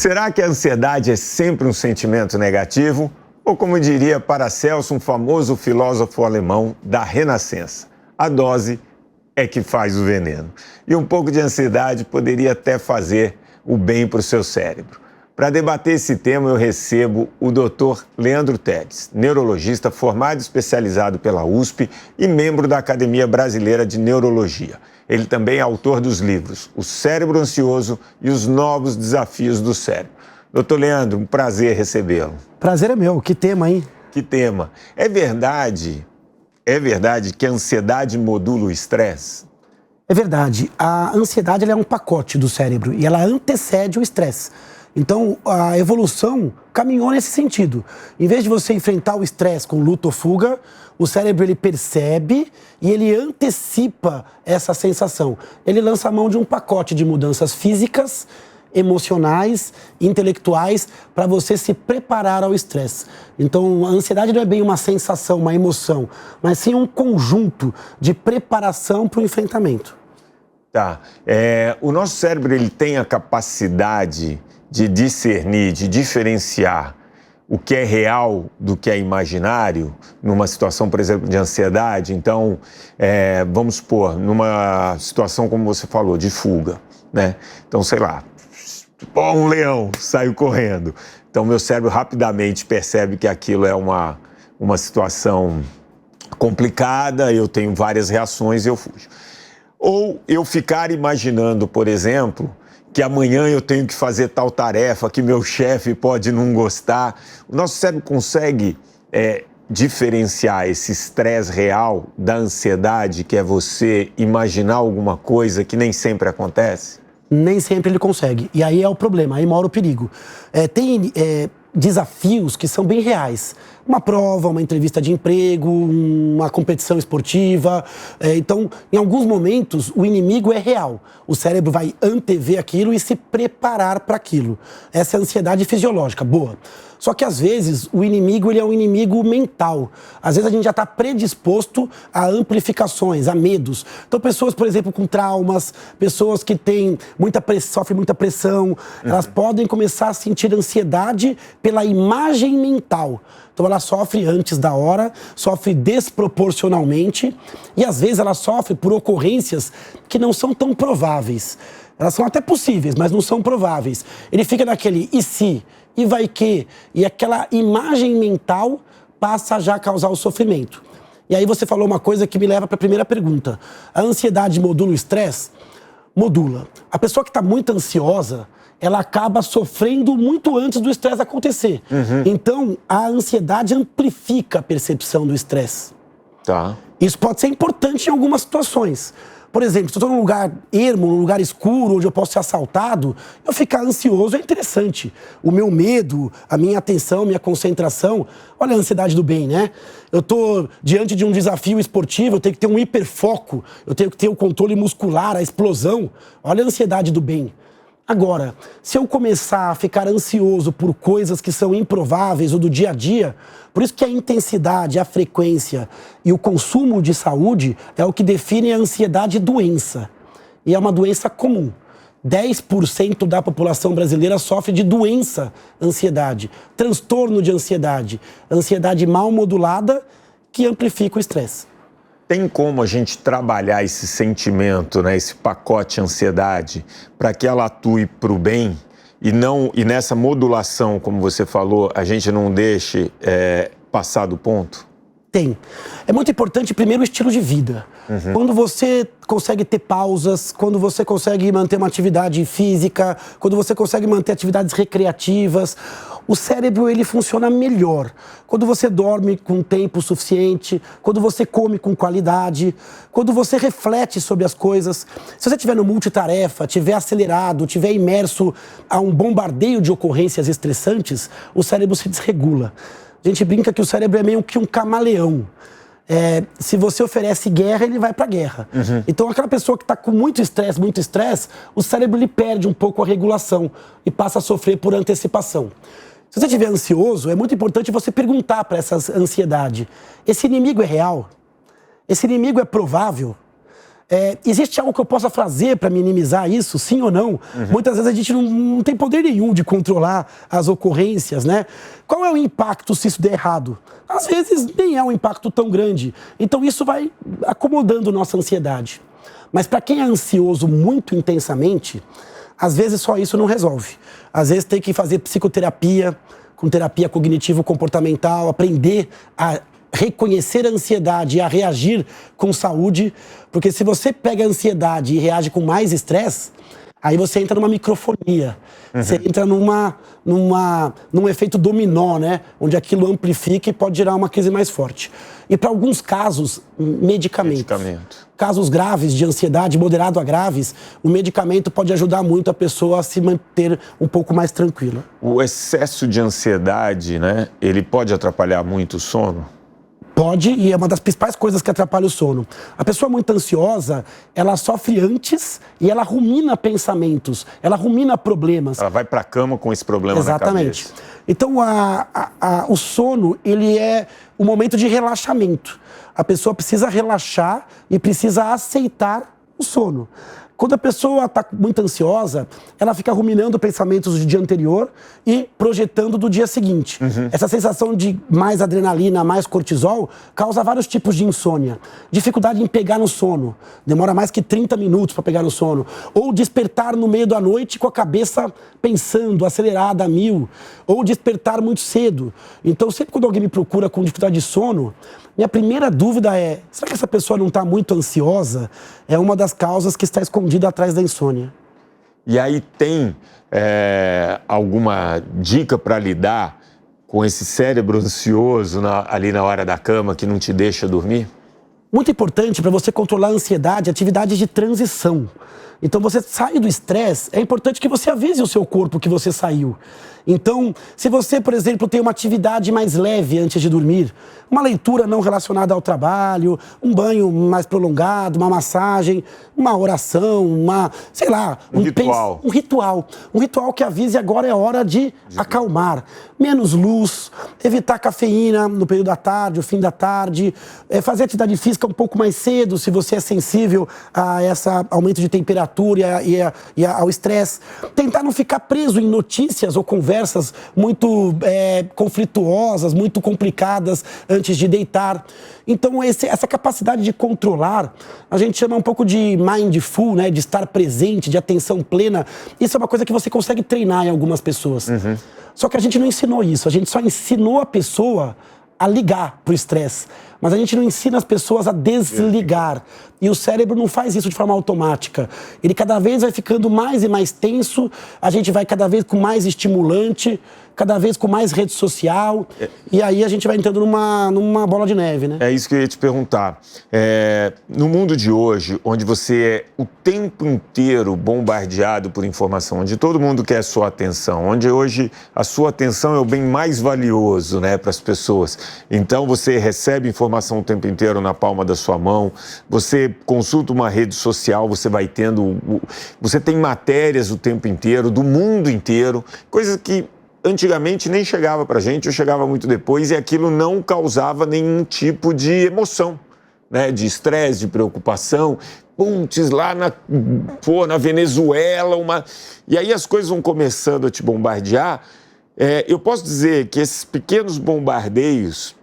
Será que a ansiedade é sempre um sentimento negativo? Ou, como diria Paracelso, um famoso filósofo alemão da Renascença, a dose é que faz o veneno. E um pouco de ansiedade poderia até fazer o bem para o seu cérebro. Para debater esse tema, eu recebo o Dr. Leandro Tedes, neurologista formado e especializado pela USP e membro da Academia Brasileira de Neurologia. Ele também é autor dos livros O Cérebro Ansioso e Os Novos Desafios do Cérebro. Doutor Leandro, um prazer recebê-lo. Prazer é meu. Que tema, hein? Que tema. É verdade que a ansiedade modula o estresse? É verdade. A ansiedade ela é um pacote do cérebro e ela antecede o estresse. Então, a evolução caminhou nesse sentido. Em vez de você enfrentar o estresse com luta ou fuga, o cérebro ele percebe e ele antecipa essa sensação. Ele lança a mão de um pacote de mudanças físicas, emocionais, intelectuais, para você se preparar ao estresse. Então, a ansiedade não é bem uma sensação, uma emoção, mas sim um conjunto de preparação para o enfrentamento. Tá. O nosso cérebro ele tem a capacidade de discernir, de diferenciar o que é real do que é imaginário, numa situação, por exemplo, de ansiedade. Então, vamos supor, numa situação, como você falou, de fuga, né? Então, sei lá, um leão saiu correndo. Então, meu cérebro rapidamente percebe que aquilo é uma situação complicada, eu tenho várias reações e eu fujo. Ou eu ficar imaginando, por exemplo, que amanhã eu tenho que fazer tal tarefa, que meu chefe pode não gostar. O nosso cérebro consegue diferenciar esse estresse real da ansiedade, que é você imaginar alguma coisa que nem sempre acontece? Nem sempre ele consegue. E aí é o problema, aí mora o perigo. Tem desafios que são bem reais. Uma prova, uma entrevista de emprego, uma competição esportiva. Então, em alguns momentos, o inimigo é real. O cérebro vai antever aquilo e se preparar para aquilo. Essa é a ansiedade fisiológica, boa. Só que, às vezes, o inimigo ele é um inimigo mental. Às vezes, a gente já está predisposto a amplificações, a medos. Então, pessoas, por exemplo, com traumas, pessoas que sofrem muita pressão, elas podem começar a sentir ansiedade pela imagem mental. Então, ela sofre antes da hora, sofre desproporcionalmente e, às vezes, ela sofre por ocorrências que não são tão prováveis. Elas são até possíveis, mas não são prováveis. Ele fica naquele e se, e vai que, e aquela imagem mental passa a já causar o sofrimento. E aí você falou uma coisa que me leva para a primeira pergunta. A ansiedade modula o estresse? Modula. A pessoa que está muito ansiosa, ela acaba sofrendo muito antes do estresse acontecer. Então, a ansiedade amplifica a percepção do estresse. Tá. Isso pode ser importante em algumas situações. Por exemplo, se eu estou num lugar ermo, num lugar escuro, onde eu posso ser assaltado, eu ficar ansioso é interessante. O meu medo, a minha atenção, minha concentração, olha a ansiedade do bem, né? Eu estou diante de um desafio esportivo, eu tenho que ter um hiperfoco, eu tenho que ter o controle muscular, a explosão. Olha a ansiedade do bem. Agora, se eu começar a ficar ansioso por coisas que são improváveis ou do dia a dia, por isso que a intensidade, a frequência e o consumo de saúde é o que define a ansiedade doença. E é uma doença comum. 10% da população brasileira sofre de doença, ansiedade, transtorno de ansiedade mal modulada que amplifica o estresse. Tem como a gente trabalhar esse sentimento, né, esse pacote ansiedade, para que ela atue para o bem e nessa modulação, como você falou, a gente não deixe passar do ponto? Tem. É muito importante, primeiro, o estilo de vida. Quando você consegue ter pausas, quando você consegue manter uma atividade física, quando você consegue manter atividades recreativas, o cérebro ele funciona melhor. Quando você dorme com tempo suficiente, quando você come com qualidade, quando você reflete sobre as coisas. Se você estiver no multitarefa, estiver acelerado, estiver imerso a um bombardeio de ocorrências estressantes, o cérebro se desregula. A gente brinca que o cérebro é meio que um camaleão. Se você oferece guerra, ele vai para a guerra. Então, aquela pessoa que está com muito estresse, o cérebro lhe perde um pouco a regulação e passa a sofrer por antecipação. Se você estiver ansioso, é muito importante você perguntar para essa ansiedade: esse inimigo é real? Esse inimigo é provável? Existe algo que eu possa fazer para minimizar isso, sim ou não? Muitas vezes a gente não tem poder nenhum de controlar as ocorrências, né? Qual é o impacto se isso der errado? Às vezes nem é um impacto tão grande. Então isso vai acomodando nossa ansiedade. Mas para quem é ansioso muito intensamente, às vezes só isso não resolve. Às vezes tem que fazer psicoterapia, com terapia cognitivo-comportamental, aprender a reconhecer a ansiedade e a reagir com saúde, porque se você pega a ansiedade e reage com mais estresse, aí você entra numa microfonia, você entra num efeito dominó, né? Onde aquilo amplifica e pode gerar uma crise mais forte. E para alguns casos, medicamento. Casos graves de ansiedade, moderado a graves, o medicamento pode ajudar muito a pessoa a se manter um pouco mais tranquila. O excesso de ansiedade, né? Ele pode atrapalhar muito o sono? Pode, e é uma das principais coisas que atrapalha o sono. A pessoa muito ansiosa, ela sofre antes e ela rumina pensamentos, ela rumina problemas. Ela vai para a cama com esse problema na cabeça. Exatamente. Então, o sono, ele é o momento de relaxamento. A pessoa precisa relaxar e precisa aceitar o sono. Quando a pessoa está muito ansiosa, ela fica ruminando pensamentos do dia anterior e projetando do dia seguinte. Essa sensação de mais adrenalina, mais cortisol, causa vários tipos de insônia. Dificuldade em pegar no sono. Demora mais que 30 minutos para pegar no sono. Ou despertar no meio da noite com a cabeça pensando, acelerada a 1000. Ou despertar muito cedo. Então, sempre quando alguém me procura com dificuldade de sono, minha primeira dúvida é, será que essa pessoa não está muito ansiosa? É uma das causas que está escondida atrás da insônia. E aí tem alguma dica para lidar com esse cérebro ansioso ali na hora da cama que não te deixa dormir? Muito importante para você controlar a ansiedade, atividades de transição. Então você sai do estresse, é importante que você avise o seu corpo que você saiu. Então, se você, por exemplo, tem uma atividade mais leve antes de dormir, uma leitura não relacionada ao trabalho, um banho mais prolongado, uma massagem, uma oração, sei lá... Um ritual. Um ritual que avise agora é hora de acalmar. Menos luz, evitar cafeína no período da tarde, o fim da tarde, fazer atividade física um pouco mais cedo, se você é sensível a esse aumento de temperatura e ao estresse. Tentar não ficar preso em notícias ou conversas muito conflituosas, muito complicadas antes de deitar. Então, essa capacidade de controlar, a gente chama um pouco de mindful, né? De estar presente, de atenção plena. Isso é uma coisa que você consegue treinar em algumas pessoas. Só que a gente não ensinou isso, a gente só ensinou a pessoa a ligar pro estresse. Mas a gente não ensina as pessoas a desligar. E o cérebro não faz isso de forma automática. Ele cada vez vai ficando mais e mais tenso, a gente vai cada vez com mais estimulante, cada vez com mais rede social, e aí a gente vai entrando numa bola de neve, né? É isso que eu ia te perguntar. No mundo de hoje, onde você é o tempo inteiro bombardeado por informação, onde todo mundo quer a sua atenção, onde hoje a sua atenção é o bem mais valioso, né, para as pessoas. Então você recebe informação o tempo inteiro na palma da sua mão, você consulta uma rede social, você tem matérias o tempo inteiro, do mundo inteiro, coisas que antigamente nem chegava pra gente, ou chegava muito depois, e aquilo não causava nenhum tipo de emoção, né? De estresse, de preocupação. Putz, lá na Venezuela, e aí as coisas vão começando a te bombardear. Eu posso dizer que esses pequenos bombardeios,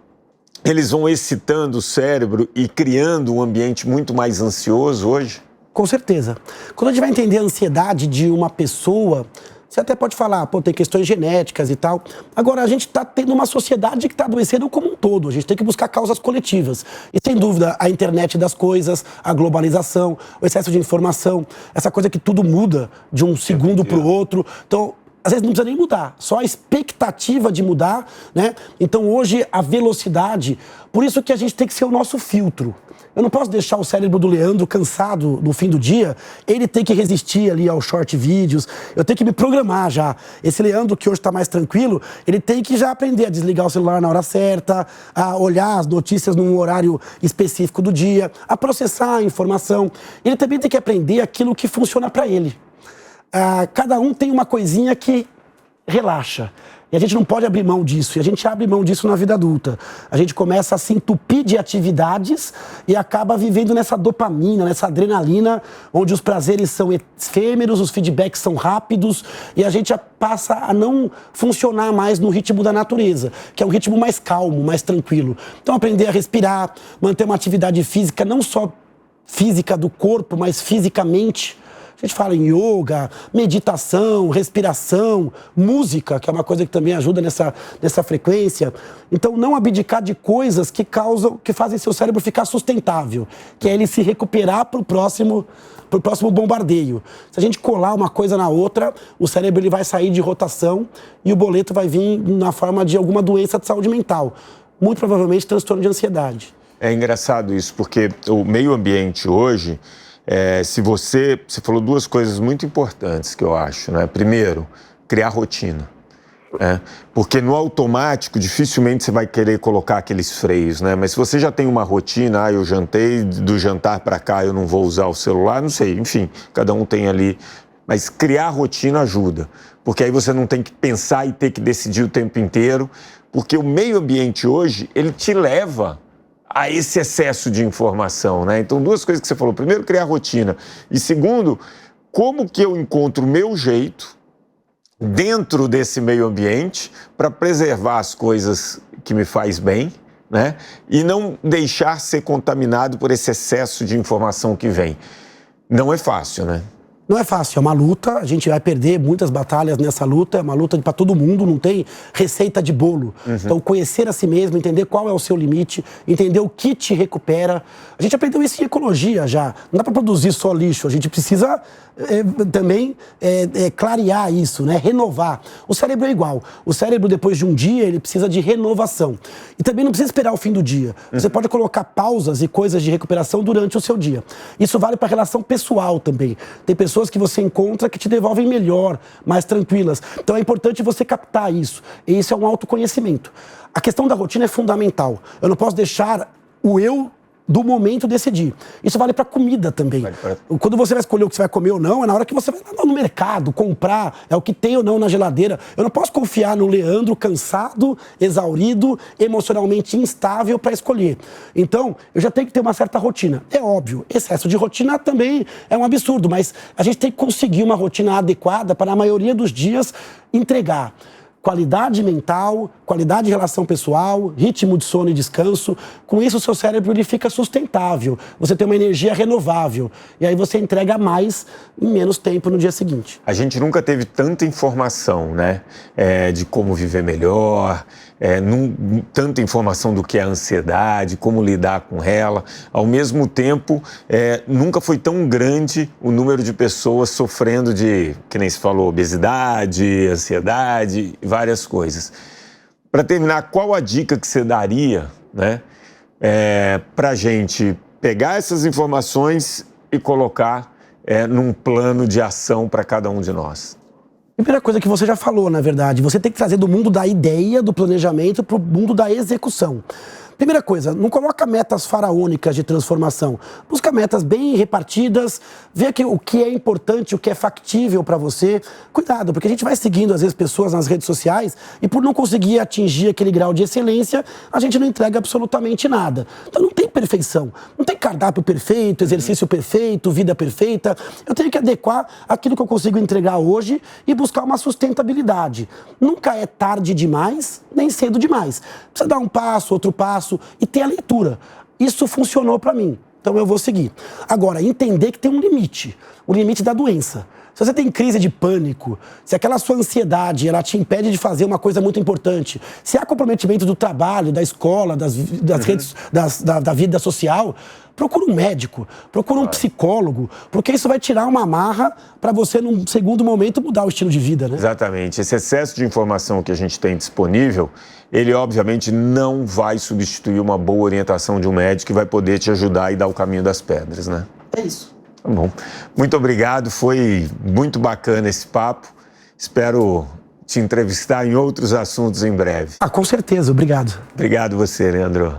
eles vão excitando o cérebro e criando um ambiente muito mais ansioso hoje? Com certeza. Quando a gente vai entender a ansiedade de uma pessoa, você até pode falar, tem questões genéticas e tal. Agora, a gente está tendo uma sociedade que está adoecendo como um todo. A gente tem que buscar causas coletivas. E, sem dúvida, a internet das coisas, a globalização, o excesso de informação, essa coisa que tudo muda de um segundo para o outro. Então, às vezes não precisa nem mudar, só a expectativa de mudar, né? Então, hoje, a velocidade... Por isso que a gente tem que ser o nosso filtro. Eu não posso deixar o cérebro do Leandro cansado no fim do dia, ele tem que resistir ali aos short vídeos, eu tenho que me programar já. Esse Leandro que hoje está mais tranquilo, ele tem que já aprender a desligar o celular na hora certa, a olhar as notícias num horário específico do dia, a processar a informação. Ele também tem que aprender aquilo que funciona para ele. Cada um tem uma coisinha que relaxa. E a gente não pode abrir mão disso, e a gente abre mão disso na vida adulta. A gente começa a se entupir de atividades e acaba vivendo nessa dopamina, nessa adrenalina, onde os prazeres são efêmeros, os feedbacks são rápidos, e a gente passa a não funcionar mais no ritmo da natureza, que é um ritmo mais calmo, mais tranquilo. Então aprender a respirar, manter uma atividade física, não só física do corpo, mas fisicamente. A gente fala em yoga, meditação, respiração, música, que é uma coisa que também ajuda nessa frequência. Então, não abdicar de coisas que fazem seu cérebro ficar sustentável, que é ele se recuperar para o próximo bombardeio. Se a gente colar uma coisa na outra, o cérebro ele vai sair de rotação e o boleto vai vir na forma de alguma doença de saúde mental. Muito provavelmente transtorno de ansiedade. É engraçado isso, porque o meio ambiente hoje... você falou duas coisas muito importantes que eu acho, né? Primeiro, criar rotina. Porque no automático, dificilmente você vai querer colocar aqueles freios, né? Mas se você já tem uma rotina, eu jantei, do jantar para cá eu não vou usar o celular, não sei, enfim, cada um tem ali. Mas criar rotina ajuda, porque aí você não tem que pensar e ter que decidir o tempo inteiro, porque o meio ambiente hoje, ele te leva a esse excesso de informação, né? Então, duas coisas que você falou. Primeiro, criar rotina. E segundo, como que eu encontro o meu jeito dentro desse meio ambiente para preservar as coisas que me faz bem, né? E não deixar ser contaminado por esse excesso de informação que vem. Não é fácil, né? Não é fácil, é uma luta, a gente vai perder muitas batalhas nessa luta, é uma luta para todo mundo, não tem receita de bolo. Então, conhecer a si mesmo, entender qual é o seu limite, entender o que te recupera. A gente aprendeu isso em ecologia já, não dá para produzir só lixo, a gente precisa também clarear isso, né? Renovar. O cérebro é igual, o cérebro depois de um dia, ele precisa de renovação. E também não precisa esperar o fim do dia. Você pode colocar pausas e coisas de recuperação durante o seu dia. Isso vale para a relação pessoal também. Tem pessoas que você encontra que te devolvem melhor, mais tranquilas. Então é importante você captar isso. E isso é um autoconhecimento. A questão da rotina é fundamental. Eu não posso deixar o eu do momento decidir. Isso vale para comida também. Quando você vai escolher o que você vai comer ou não, é na hora que você vai lá no mercado, comprar, é o que tem ou não na geladeira. Eu não posso confiar no Leandro cansado, exaurido, emocionalmente instável para escolher. Então, eu já tenho que ter uma certa rotina. É óbvio, excesso de rotina também é um absurdo, mas a gente tem que conseguir uma rotina adequada para, na maioria dos dias, entregar qualidade mental, qualidade de relação pessoal, ritmo de sono e descanso. Com isso, o seu cérebro ele fica sustentável. Você tem uma energia renovável. E aí você entrega mais em menos tempo no dia seguinte. A gente nunca teve tanta informação, né? De como viver melhor, tanta informação do que é a ansiedade, como lidar com ela. Ao mesmo tempo, nunca foi tão grande o número de pessoas sofrendo de, que nem se falou, obesidade, ansiedade, várias coisas. Para terminar, qual a dica que você daria, né, para a gente pegar essas informações e colocar num plano de ação para cada um de nós? Primeira coisa que você já falou, na verdade, você tem que trazer do mundo da ideia, do planejamento, para o mundo da execução. Primeira coisa, não coloca metas faraônicas de transformação. Busca metas bem repartidas, vê o que é importante, o que é factível para você. Cuidado, porque a gente vai seguindo, às vezes, pessoas nas redes sociais e por não conseguir atingir aquele grau de excelência, a gente não entrega absolutamente nada. Então não tem perfeição, não tem cardápio perfeito, exercício perfeito, vida perfeita. Eu tenho que adequar aquilo que eu consigo entregar hoje e buscar uma sustentabilidade. Nunca é tarde demais, nem cedo demais. Precisa dar um passo, outro passo, e ter a leitura. Isso funcionou para mim, então eu vou seguir. Agora, entender que tem um limite, o limite da doença. Se você tem crise de pânico, se aquela sua ansiedade ela te impede de fazer uma coisa muito importante, se há comprometimento do trabalho, da escola, das redes, da vida social, procura um médico, procura um psicólogo, porque isso vai tirar uma amarra para você, num segundo momento, mudar o estilo de vida, né? Exatamente. Esse excesso de informação que a gente tem disponível, ele obviamente não vai substituir uma boa orientação de um médico que vai poder te ajudar e dar o caminho das pedras, né? É isso. Tá bom. Muito obrigado, foi muito bacana esse papo. Espero te entrevistar em outros assuntos em breve. Com certeza, obrigado. Obrigado você, Leandro.